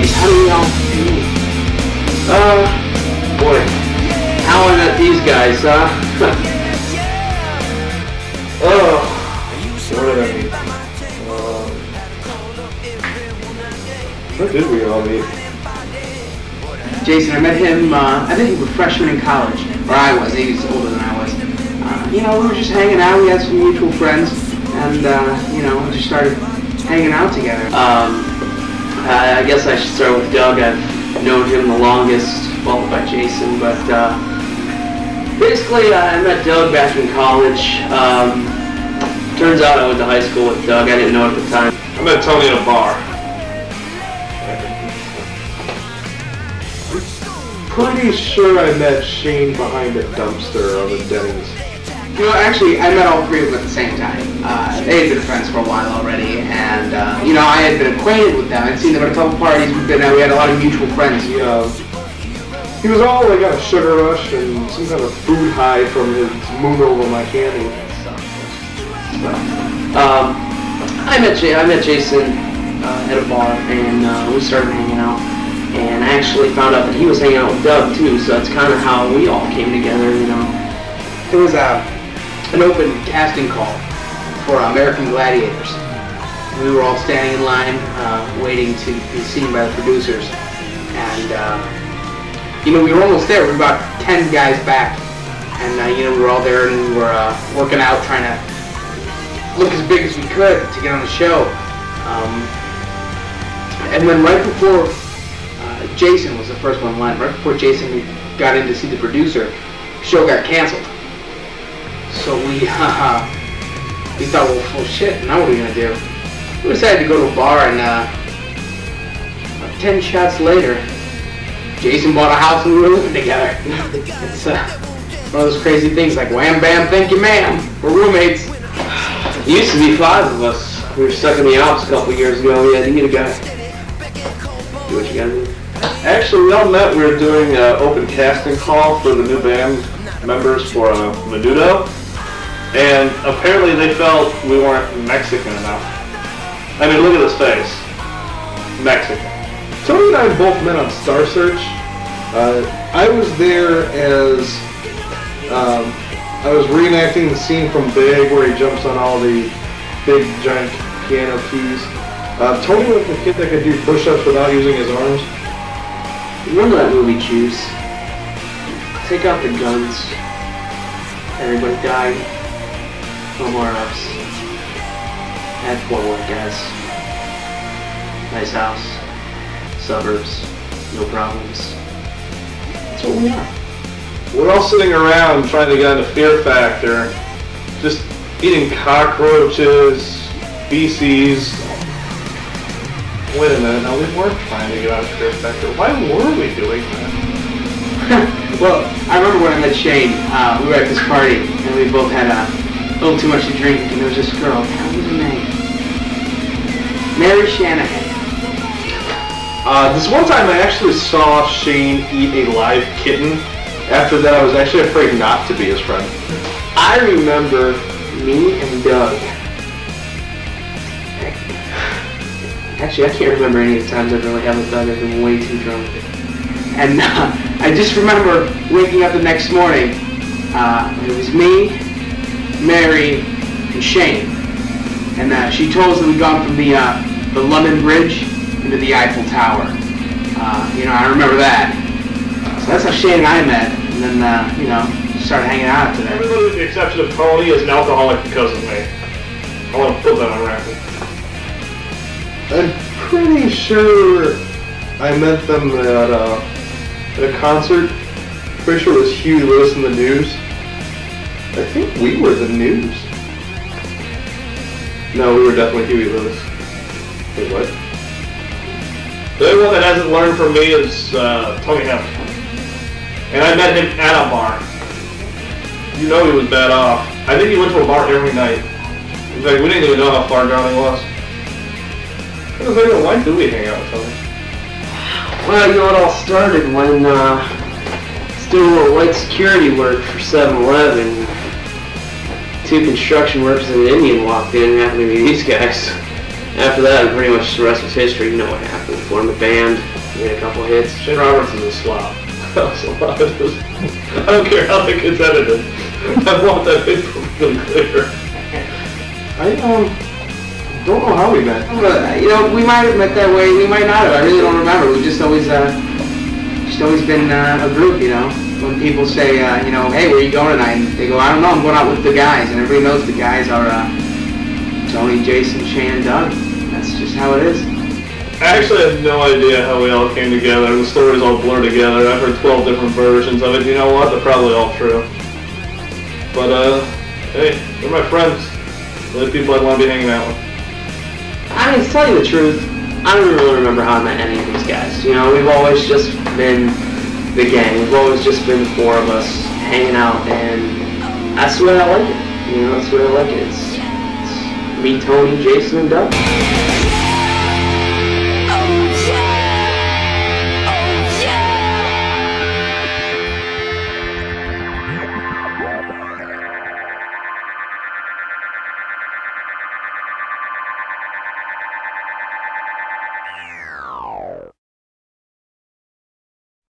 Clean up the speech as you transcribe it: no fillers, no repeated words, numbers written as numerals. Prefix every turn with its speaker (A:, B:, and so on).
A: Jeez, how do we all meet? Boy, how I met these guys, huh?
B: Oh, where did I meet? Where did we all meet?
A: Jason, I met him, I think we were freshmen in college. Or I was, he was older than I was. You know, we were just hanging out, we had some mutual friends, and, you know, we just started hanging out together. I guess I should start with Doug. I've known him the longest, followed by Jason, but, basically, I met Doug back in college. Turns out I went to high school with Doug. I didn't know it at the time.
B: I met Tony at a bar. Pretty sure I met Shane behind a dumpster on the Denny's.
A: You know, actually, I met all three of them at the same time. They had been friends for a while already, and, you know, I had been acquainted with them. I'd seen them at a couple parties we'd been at. We had a lot of mutual friends.
B: He was all like on a sugar rush and some kind of food high from his moon over my candy.
A: I met Jason at a bar, and we started hanging out. And I actually found out that he was hanging out with Doug too, so that's kind of how we all came together, you know. There was an open casting call for American Gladiators. We were all standing in line, waiting to be seen by the producers. And, you know, we were almost there. We were about 10 guys back. And, you know, we were all there and we were working out, trying to look as big as we could to get on the show. And then right before Jason was the first one in line. Right before Jason got in to see the producer, the show got canceled. So we thought, well, shit, now what are we going to do? We decided to go to a bar, and 10 shots later, Jason bought a house and we were living together. It's one of those crazy things like wham bam thank you ma'am. We're roommates. It used to be 5 of us. We were stuck in the Alps a couple years ago. We had to get a guy. Do what you gotta do.
B: Actually, we all met. We were doing an open casting call for the new band members for Menudo, and apparently they felt we weren't Mexican enough. I mean, look at his face. Mexican. Tony and I both met on Star Search. I was there as I was reenacting the scene from Big where he jumps on all the big giant piano keys. Tony was the kid that could do push-ups without using his arms.
A: Remember that movie, Juice? Take out the guns. Everybody died. No more ups. Had 4 white guys. Nice house. Suburbs. No problems. That's what we are.
B: We're all sitting around trying to get on the Fear Factor. Just eating cockroaches, feces. Wait a minute, no, we weren't trying to get out of Fear Factor. Why were we doing that?
A: Well, I remember when I met Shane, we were at this party, and we both had a little too much to drink, and there was this girl, what was her name? Mary Shanahan.
B: This one time I actually saw Shane eat a live kitten. After that, I was actually afraid not to be his friend.
A: I remember me and Doug. Actually, I can't remember any of the times I've really had with Doug. I've been way too drunk. And I just remember waking up the next morning. It was me, Mary, and Shane. And she told us that we'd gone from the London Bridge into the Eiffel Tower. You know, I remember that. So that's how Shane and I met. And then, you know, started hanging out after that.
B: Everybody with the exception of Tony is an alcoholic because of me. I want to put that on record. I'm pretty sure I met them at a concert. Pretty sure it was Huey Lewis and the News. I think we were the News. No, we were definitely Huey Lewis. Wait, what? The only one that hasn't learned from me is Tony Hemp. And I met him at a bar. You know he was bad off. I think he went to a bar every night. In fact, we didn't even know how far down he was. Why do we hang out with Tony?
A: Well, you know, it all started when doing a little white security work for 7-Eleven. 2 construction workers and an Indian walked in and happened to be these guys. After that, pretty much the rest was history. You know what happened. We formed a band. We had a couple hits.
B: Shane Roberts is a slob. I don't care how that gets edited. I want that hit perfectly clear.
C: I don't know how we met.
A: You know, we might have met that way. We might not have. I really don't remember. We've just always been a group. You know, when people say, you know, hey, where are you going tonight? And they go, I don't know. I'm going out with the guys, and everybody knows the guys are Tony, Jason, Shane, and Doug. That's just how it is.
B: I actually have no idea how we all came together. The stories all blur together. I've heard 12 different versions of it. You know what? They're probably all true. But, hey, they're my friends. They're the people I want to be hanging out with.
A: I mean, to tell you the truth, I don't really remember how I met any of these guys. You know, we've always just been the gang. We've always just been the four of us hanging out, and that's the way I like it. You know, that's the way I like it. It's me, Tony, Jason, and Doug.